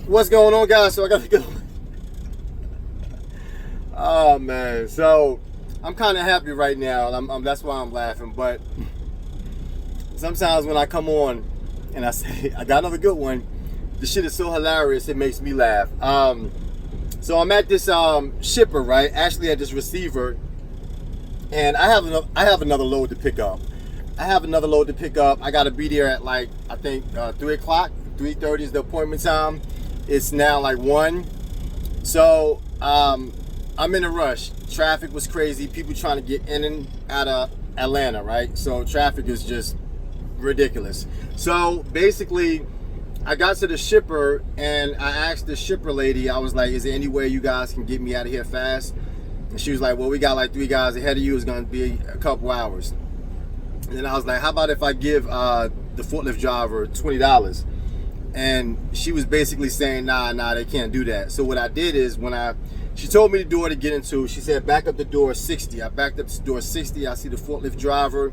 What's going on, guys? So I got to go. Oh man, so I'm kind of happy right now. That's why I'm laughing. But sometimes when I come on and I say I got another good one, the shit is so hilarious it makes me laugh. So I'm at this shipper, right? Actually at this receiver, and I have another load to pick up. I gotta be there at like I think 3 o'clock, 3:30 is the appointment time. It's now like 1. So I'm in a rush. Traffic was crazy. People trying to get in and out of Atlanta, right? So traffic is just ridiculous. So basically, I got to the shipper and I asked the shipper lady, I was like, is there any way you guys can get me out of here fast? And she was like, well, we got like 3 guys ahead of you. It's going to be a couple hours. And then I was like, how about if I give the forklift driver $20? And she was basically saying, nah, they can't do that. So what I did is she told me the door to get into, she said, back up the door 60. I backed up the door 60. I see the forklift driver.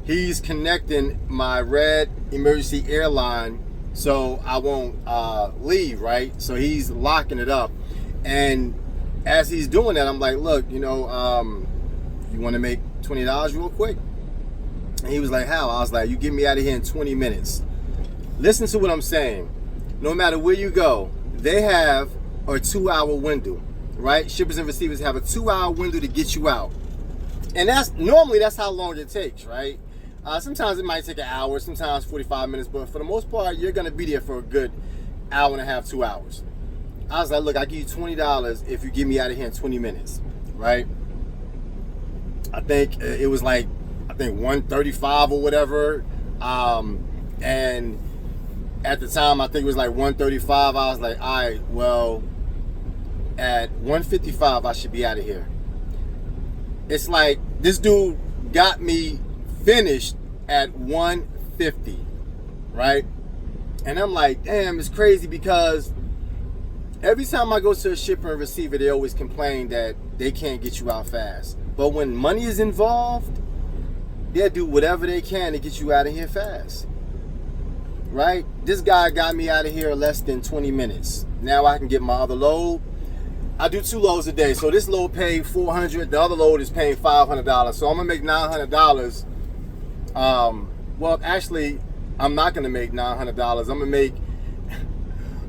He's connecting my red emergency airline so I won't leave, right? So he's locking it up. And as he's doing that, I'm like, look, you want to make $20 real quick? And he was like, how? I was like, you get me out of here in 20 minutes. Listen to what I'm saying. No matter where you go, they have a 2-hour window, right? Shippers and receivers have a 2-hour window to get you out. And that's how long it takes, right? Sometimes it might take an hour, sometimes 45 minutes, but for the most part, you're gonna be there for a good hour and a half, 2 hours. I was like, look, I'll give you $20 if you get me out of here in 20 minutes, right? I think it was like, 135 or whatever. And at the time, I think it was like 135. I was like, all right, well, at 155, I should be out of here. It's like this dude got me finished at 150, right? And I'm like, damn, it's crazy because every time I go to a shipper and receiver, they always complain that they can't get you out fast. But when money is involved, they'll do whatever they can to get you out of here fast, right? This guy got me out of here in less than 20 minutes. Now I can get my other load. I do 2 loads a day. So this load paid $400. The other load is paying $500. So I'm gonna make $900. Well, actually, I'm not gonna make $900. I'm gonna make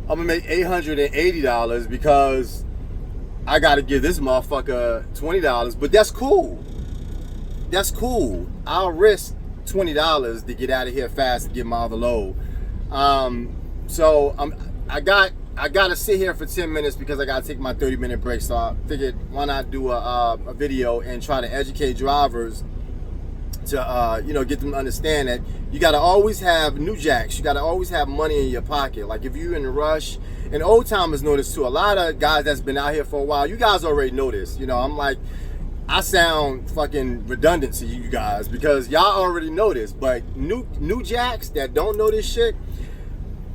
$880 because I gotta give this motherfucker $20. But that's cool. That's cool. I'll risk $20 to get out of here fast and get my other load. So I gotta sit here for 10 minutes because I gotta take my 30-minute break. So I figured, why not do a video and try to educate drivers to get them to understand that you gotta always have new jacks. You gotta always have money in your pocket. Like if you're in a rush, and old timers know this too. A lot of guys that's been out here for a while, you guys already know this. I'm like, I sound fucking redundant to you guys because y'all already know this, but new jacks that don't know this shit,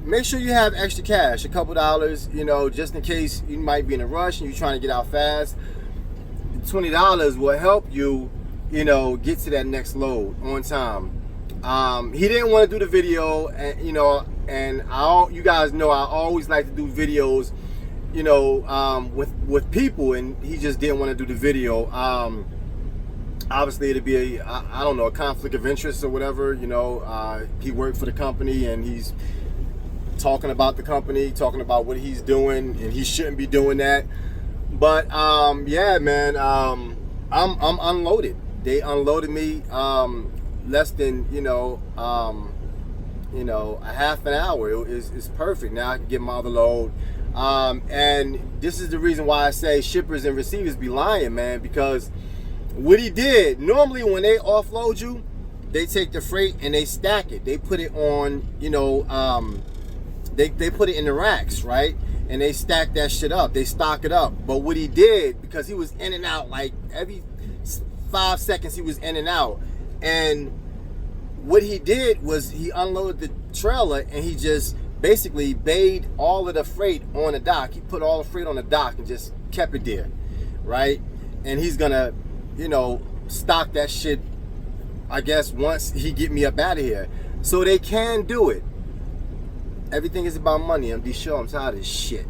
make sure you have extra cash, a couple dollars, just in case you might be in a rush and you're trying to get out fast. $20 will help you, get to that next load on time. He didn't want to do the video, and you guys know I always like to do videos with people, and he just didn't want to do the video. Obviously it'd be a conflict of interest or whatever. He worked for the company and he's talking about the company, talking about what he's doing, and he shouldn't be doing that. But yeah, man, I'm unloaded. They unloaded me less than a half an hour. It's perfect. Now I can get my other load. And this is the reason why I say shippers and receivers be lying, man, because what he did, normally when they offload you, they take the freight and they stack it. They put it on, they put it in the racks, right? And they stack that shit up. They stock it up. But what he did, because he was in and out, like every 5 seconds he was in and out. And what he did was he unloaded the trailer and he just basically laid all of the freight on the dock. He put all the freight on the dock and just kept it there, right? And he's gonna, stock that shit, I guess, once he get me up out of here. So they can do it. Everything is about money. I'm D Show. I'm tired of this shit.